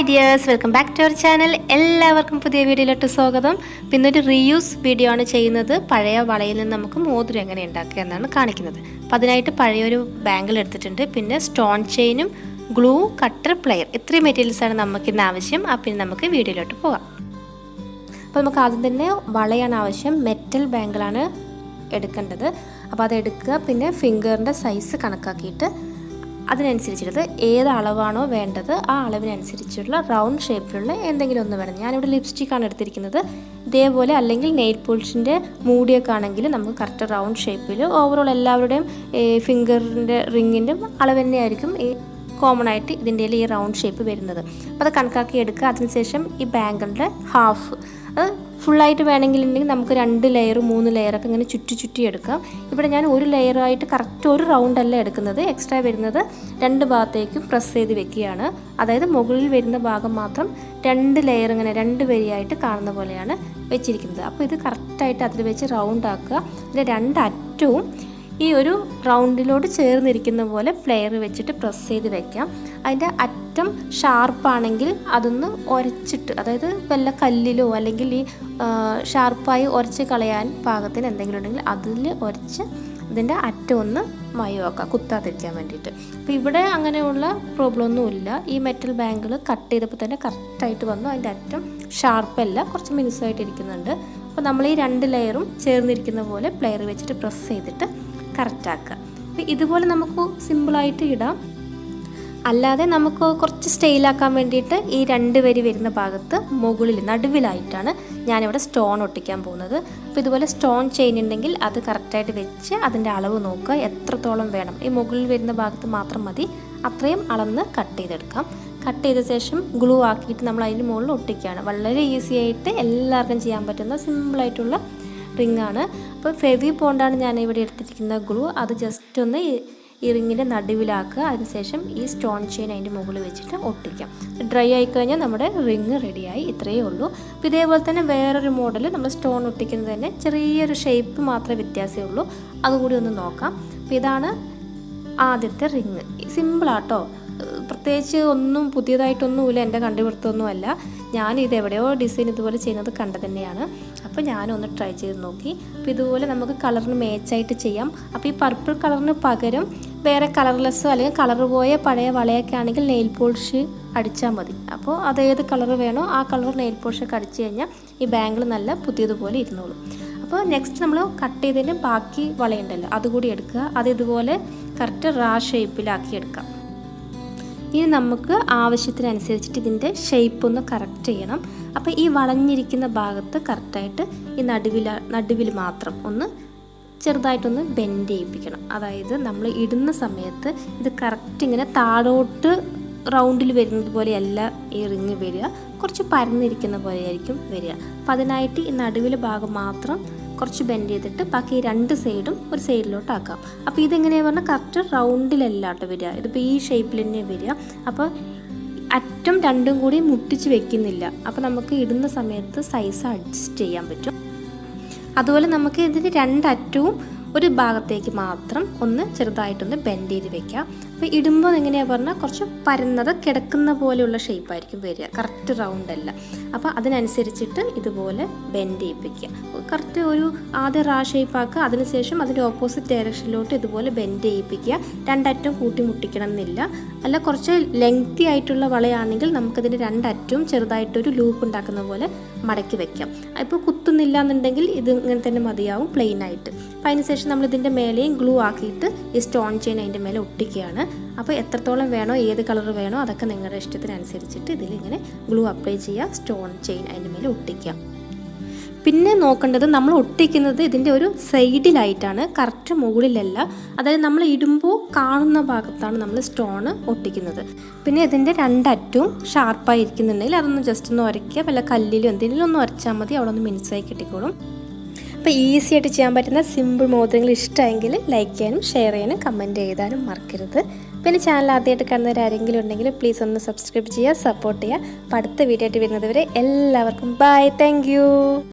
Hi dears, welcome back to our channel. എല്ലാവർക്കും പുതിയ വീഡിയോയിലോട്ട് സ്വാഗതം. പിന്നെ ഒരു റീയൂസ് വീഡിയോ ആണ് ചെയ്യുന്നത്. പഴയ വളയിൽ നിന്ന് നമുക്ക് മോതിരം എങ്ങനെ ഉണ്ടാക്കുക എന്നാണ് കാണിക്കുന്നത്. അപ്പോൾ അതിനായിട്ട് പഴയൊരു ബാംഗിൾ എടുത്തിട്ടുണ്ട്. പിന്നെ സ്റ്റോൺ ചെയിനും ഗ്ലൂ, കട്ടർ, പ്ലെയർ, ഇത്രയും മെറ്റീരിയൽസാണ് നമുക്കിന്ന് ആവശ്യം. പിന്നെ നമുക്ക് വീഡിയോയിലോട്ട് പോകാം. അപ്പോൾ നമുക്ക് ആദ്യം തന്നെ വളയാണ് ആവശ്യം. മെറ്റൽ ബാംഗിളാണ് എടുക്കേണ്ടത്. അപ്പോൾ അതെടുക്കുക. പിന്നെ ഫിംഗറിൻ്റെ സൈസ് കണക്കാക്കിയിട്ട് അതിനനുസരിച്ചിട്ട് ഏത് അളവാണോ വേണ്ടത് ആ അളവിനനുസരിച്ചുള്ള റൗണ്ട് ഷേപ്പിലുള്ള എന്തെങ്കിലും ഒന്ന് വേണം. ഞാനിവിടെ ലിപ്സ്റ്റിക്കാണ് എടുത്തിരിക്കുന്നത്. ഇതേപോലെ അല്ലെങ്കിൽ നെയിൽ പോളിഷിൻ്റെ മൂടിയൊക്കെ ആണെങ്കിൽ നമുക്ക് കറക്റ്റ് റൗണ്ട് ഷേപ്പിൽ ഓവറോൾ എല്ലാവരുടെയും ഫിംഗറിൻ്റെ റിങ്ങിൻ്റെ അളവ് തന്നെയായിരിക്കും ഈ കോമൺ ആയിട്ട് ഇതിൻ്റെ ഈ റൗണ്ട് ഷേപ്പ് വരുന്നത്. അപ്പോൾ അത് കണക്കാക്കി എടുക്കുക. അതിനുശേഷം ഈ ബാംഗിളിൻ്റെ ഹാഫ് അത് ഫുള്ളായിട്ട് വേണമെങ്കിലുണ്ടെങ്കിൽ നമുക്ക് 2 ലെയർ 3 ലെയറൊക്കെ ഇങ്ങനെ ചുറ്റി എടുക്കാം. ഇവിടെ ഞാൻ ഒരു ലെയറായിട്ട് കറക്റ്റ് ഒരു റൗണ്ടല്ല എടുക്കുന്നത്. എക്സ്ട്രാ വരുന്നത് 2 ഭാഗത്തേക്കും പ്രസ് ചെയ്ത് വെക്കുകയാണ്. അതായത് മുകളിൽ വരുന്ന ഭാഗം മാത്രം 2 ലെയർ ഇങ്ങനെ 2 വരിയായിട്ട് കാണുന്ന പോലെയാണ് വെച്ചിരിക്കുന്നത്. അപ്പോൾ ഇത് കറക്റ്റായിട്ട് അതിൽ വെച്ച് റൗണ്ട് ആക്കുക. ഇതിൻ്റെ 2 അറ്റവും ഈ ഒരു റൗണ്ടിലോട് ചേർന്നിരിക്കുന്ന പോലെ പ്ലെയർ വെച്ചിട്ട് പ്രസ് ചെയ്ത് വെക്കാം. അതിൻ്റെ അറ്റം ഷാർപ്പാണെങ്കിൽ അതൊന്ന് ഉരച്ചിട്ട്, അതായത് വല്ല കല്ലിലോ അല്ലെങ്കിൽ ഈ ഷാർപ്പായി ഉരച്ച് കളയാൻ പാകത്തിന് എന്തെങ്കിലും ഉണ്ടെങ്കിൽ അതിൽ ഉരച്ച് ഇതിൻ്റെ അറ്റം ഒന്ന് മയമാക്കുക, കുത്താതിരിക്കാൻ വേണ്ടിയിട്ട്. അപ്പോൾ ഇവിടെ അങ്ങനെയുള്ള പ്രോബ്ലം ഒന്നുമില്ല. ഈ മെറ്റൽ ബാംഗിൾ കട്ട് ചെയ്തപ്പോൾ തന്നെ കറക്റ്റായിട്ട് വന്നു. അതിൻ്റെ അറ്റം ഷാർപ്പല്ല, കുറച്ച് മിനുസായിട്ട് ഇരിക്കുന്നുണ്ട്. അപ്പോൾ നമ്മൾ ഈ 2 ലെയറും ചേർന്നിരിക്കുന്ന പോലെ പ്ലെയർ വെച്ചിട്ട് പ്രസ് ചെയ്തിട്ട് കറക്റ്റാക്കുക. അപ്പോൾ ഇതുപോലെ നമുക്ക് സിമ്പിളായിട്ട് ഇടാം. അല്ലാതെ നമുക്ക് കുറച്ച് സ്റ്റൈലാക്കാൻ വേണ്ടിയിട്ട് ഈ 2 വരി വരുന്ന ഭാഗത്ത് മുകളിൽ നടുവിലായിട്ടാണ് ഞാനിവിടെ സ്റ്റോൺ ഒട്ടിക്കാൻ പോകുന്നത്. അപ്പോൾ ഇതുപോലെ സ്റ്റോൺ ചെയിൻ ഉണ്ടെങ്കിൽ അത് കറക്റ്റായിട്ട് വെച്ച് അതിൻ്റെ അളവ് നോക്കുക, എത്രത്തോളം വേണം. ഈ മുകളിൽ വരുന്ന ഭാഗത്ത് മാത്രം മതി, അത്രയും അളന്ന് കട്ട് ചെയ്തെടുക്കാം. കട്ട് ചെയ്ത ശേഷം ഗ്ലൂ ആക്കിയിട്ട് നമ്മൾ അതിന് മുകളിൽ ഒട്ടിക്കുകയാണ്. വളരെ ഈസി ആയിട്ട് എല്ലാവർക്കും ചെയ്യാൻ പറ്റുന്ന സിമ്പിളായിട്ടുള്ള റിങ്ങാണ്. അപ്പോൾ ഫെവി ബോണ്ടാണ് ഞാൻ ഇവിടെ എടുത്തിരിക്കുന്ന ഗ്ലൂ. അത് ജസ്റ്റ് ഒന്ന് ഈ റിങ്ങിൻ്റെ നടുവിലാക്കുക. അതിനുശേഷം ഈ സ്റ്റോൺ ചെയിൻ അതിൻ്റെ മുകളിൽ വെച്ചിട്ട് ഒട്ടിക്കാം. ഡ്രൈ ആയിക്കഴിഞ്ഞാൽ നമ്മുടെ റിങ് റെഡിയായി. ഇത്രയേ ഉള്ളൂ. അപ്പോൾ ഇതേപോലെ തന്നെ വേറൊരു മോഡൽ നമ്മൾ സ്റ്റോൺ ഒട്ടിക്കുന്നത് തന്നെ ചെറിയൊരു ഷേപ്പ് മാത്രമേ വ്യത്യാസമേ ഉള്ളൂ. അതുകൂടി ഒന്ന് നോക്കാം. അപ്പോൾ ഇതാണ് ആദ്യത്തെ റിങ്. സിമ്പിളാട്ടോ, പ്രത്യേകിച്ച് ഒന്നും പുതിയതായിട്ടൊന്നുമില്ല, എൻ്റെ കണ്ടുപിടുത്തമൊന്നുമല്ല. ഞാനിത് എവിടെയോ ഡിസൈൻ ഇതുപോലെ ചെയ്യുന്നത് കണ്ടു തന്നെയാണ്. അപ്പോൾ ഞാനൊന്ന് ട്രൈ ചെയ്ത് നോക്കി. അപ്പോൾ ഇതുപോലെ നമുക്ക് കളറിന് മാച്ചായിട്ട് ചെയ്യാം. അപ്പോൾ ഈ പർപ്പിൾ കളറിന് പകരം വേറെ കളർലെസ്സോ അല്ലെങ്കിൽ കളർ പോയ പഴയ വളയൊക്കെ ആണെങ്കിൽ നെയിൽ പോളിഷ് അടിച്ചാൽ മതി. അപ്പോൾ അതേത് കളർ വേണോ ആ കളർ നെയിൽ പോളിഷൊക്കെ അടിച്ചു കഴിഞ്ഞാൽ ഈ ബാംഗിൾ നല്ല പുതിയതുപോലെ ഇരുന്നോളും. അപ്പോൾ നെക്സ്റ്റ് നമ്മൾ കട്ട് ചെയ്തതിന് ബാക്കി വളയുണ്ടല്ലോ അതുകൂടി എടുക്കുക. അത് ഇതുപോലെ കറക്റ്റ് ഷേപ്പിലാക്കി എടുക്കാം. ഇനി നമുക്ക് ആവശ്യത്തിനനുസരിച്ചിട്ട് ഇതിൻ്റെ ഷേപ്പ് ഒന്ന് കറക്റ്റ് ചെയ്യണം. അപ്പോൾ ഈ വളഞ്ഞിരിക്കുന്ന ഭാഗത്ത് കറക്റ്റായിട്ട് ഈ നടുവിൽ മാത്രം ഒന്ന് ചെറുതായിട്ടൊന്ന് ബെൻഡ് ചെയ്യിപ്പിക്കണം. അതായത് നമ്മൾ ഇടുന്ന സമയത്ത് ഇത് കറക്റ്റ് ഇങ്ങനെ താഴോട്ട് റൗണ്ടിൽ വരുന്നത് പോലെയല്ല ഈ റിങ് വരിക, കുറച്ച് പരന്നിരിക്കുന്ന പോലെയായിരിക്കും വരിക. അപ്പോൾ അതിനായിട്ട് ഈ നടുവിലെ ഭാഗം മാത്രം കുറച്ച് ബെൻഡ് ചെയ്തിട്ട് ബാക്കി 2 സൈഡും ഒരു സൈഡിലോട്ട് ആക്കാം. അപ്പോൾ ഇതെങ്ങനെയാണെന്ന് പറഞ്ഞാൽ കറക്റ്റ് റൗണ്ടിലല്ല കേട്ടോ വരിക, ഇതിപ്പോൾ ഈ ഷേപ്പിൽ തന്നെ വരിക. അപ്പോൾ അറ്റം 2ഉം കൂടി മുട്ടിച്ച് വെക്കുന്നില്ല. അപ്പോൾ നമുക്ക് ഇടുന്ന സമയത്ത് സൈസ് അഡ്ജസ്റ്റ് ചെയ്യാൻ പറ്റും. അതുപോലെ നമുക്ക് ഇതിന് 2 അറ്റവും ഒരു ഭാഗത്തേക്ക് മാത്രം ഒന്ന് ചെറുതായിട്ടൊന്ന് ബെൻഡ് ചെയ്ത് വെക്കാം. അപ്പോൾ ഇടുമ്പോൾ എങ്ങനെയാണ് പറഞ്ഞാൽ കുറച്ച് പരന്നത് കിടക്കുന്ന പോലെയുള്ള ഷേപ്പായിരിക്കും വരിക, കറക്റ്റ് റൗണ്ട് അല്ല. അപ്പോൾ അതിനനുസരിച്ചിട്ട് ഇതുപോലെ ബെൻഡ് ചെയ്യിപ്പിക്കുക. കറക്റ്റ് ഒരു ആദ്യം ഷേപ്പാക്കുക. അതിനുശേഷം അതിൻ്റെ ഓപ്പോസിറ്റ് ഡയറക്ഷനിലോട്ട് ഇതുപോലെ ബെൻഡ് ചെയ്യിപ്പിക്കുക. 2 അറ്റവും കൂട്ടി മുട്ടിക്കണം എന്നില്ല. അല്ല കുറച്ച് ലെങ്തി ആയിട്ടുള്ള വളയാണെങ്കിൽ നമുക്കതിൻ്റെ 2 അറ്റവും ചെറുതായിട്ടൊരു ലൂപ്പ് ഉണ്ടാക്കുന്ന പോലെ മടക്കി വെക്കാം. ഇപ്പോൾ കുത്തുന്നില്ല എന്നുണ്ടെങ്കിൽ ഇത് ഇങ്ങനെ തന്നെ മതിയാവും പ്ലെയിൻ ആയിട്ട്. അപ്പോൾ അതിനുശേഷം നമ്മൾ ഇതിൻ്റെ മേലെയും ഗ്ലൂ ആക്കിയിട്ട് ഈ സ്റ്റോൺ ചെയിൻ അതിൻ്റെ മേലെ ഒട്ടിക്കുകയാണ്. അപ്പോൾ എത്രത്തോളം വേണോ ഏത് കളർ വേണോ അതൊക്കെ നിങ്ങളുടെ ഇഷ്ടത്തിനനുസരിച്ചിട്ട് ഇതിലിങ്ങനെ ഗ്ലൂ അപ്ലൈ ചെയ്യുക, സ്റ്റോൺ ചെയിൻ അതിൻ്റെ മേലെ ഒട്ടിക്കുക. പിന്നെ നോക്കേണ്ടത് നമ്മൾ ഒട്ടിക്കുന്നത് ഇതിൻ്റെ ഒരു സൈഡിലായിട്ടാണ്, കറക്റ്റ് മുകളിലല്ല. അതായത് നമ്മൾ ഇടുമ്പോൾ കാണുന്ന ഭാഗത്താണ് നമ്മൾ സ്റ്റോൺ ഒട്ടിക്കുന്നത്. പിന്നെ ഇതിൻ്റെ 2 അറ്റവും ഷാർപ്പായി ഇരിക്കുന്നുണ്ടെങ്കിൽ അതൊന്ന് ജസ്റ്റ് ഒന്ന് ഉരയ്ക്കുക. വല്ല കല്ലിലും എന്തെങ്കിലും ഒന്ന് ഉരച്ചാൽ മതി, അവിടെ ഒന്ന് മിനുസായി കിട്ടിക്കോളും. അപ്പോൾ ഈസി ആയിട്ട് ചെയ്യാൻ പറ്റുന്ന സിമ്പിൾ മോതിരങ്ങൾ ഇഷ്ടമെങ്കിൽ ലൈക്ക് ചെയ്യാനും ഷെയർ ചെയ്യാനും കമൻറ്റ് ചെയ്താനും മറക്കരുത്. പിന്നെ ചാനൽ ആദ്യമായിട്ട് കാണുന്നവരാരെങ്കിലും ഉണ്ടെങ്കിൽ പ്ലീസ് ഒന്ന് സബ്സ്ക്രൈബ് ചെയ്യുക, സപ്പോർട്ട് ചെയ്യുക. അപ്പോൾ അടുത്ത വീഡിയോ ആയിട്ട് വരുന്നത് വരെ എല്ലാവർക്കും ബൈ, താങ്ക് യു.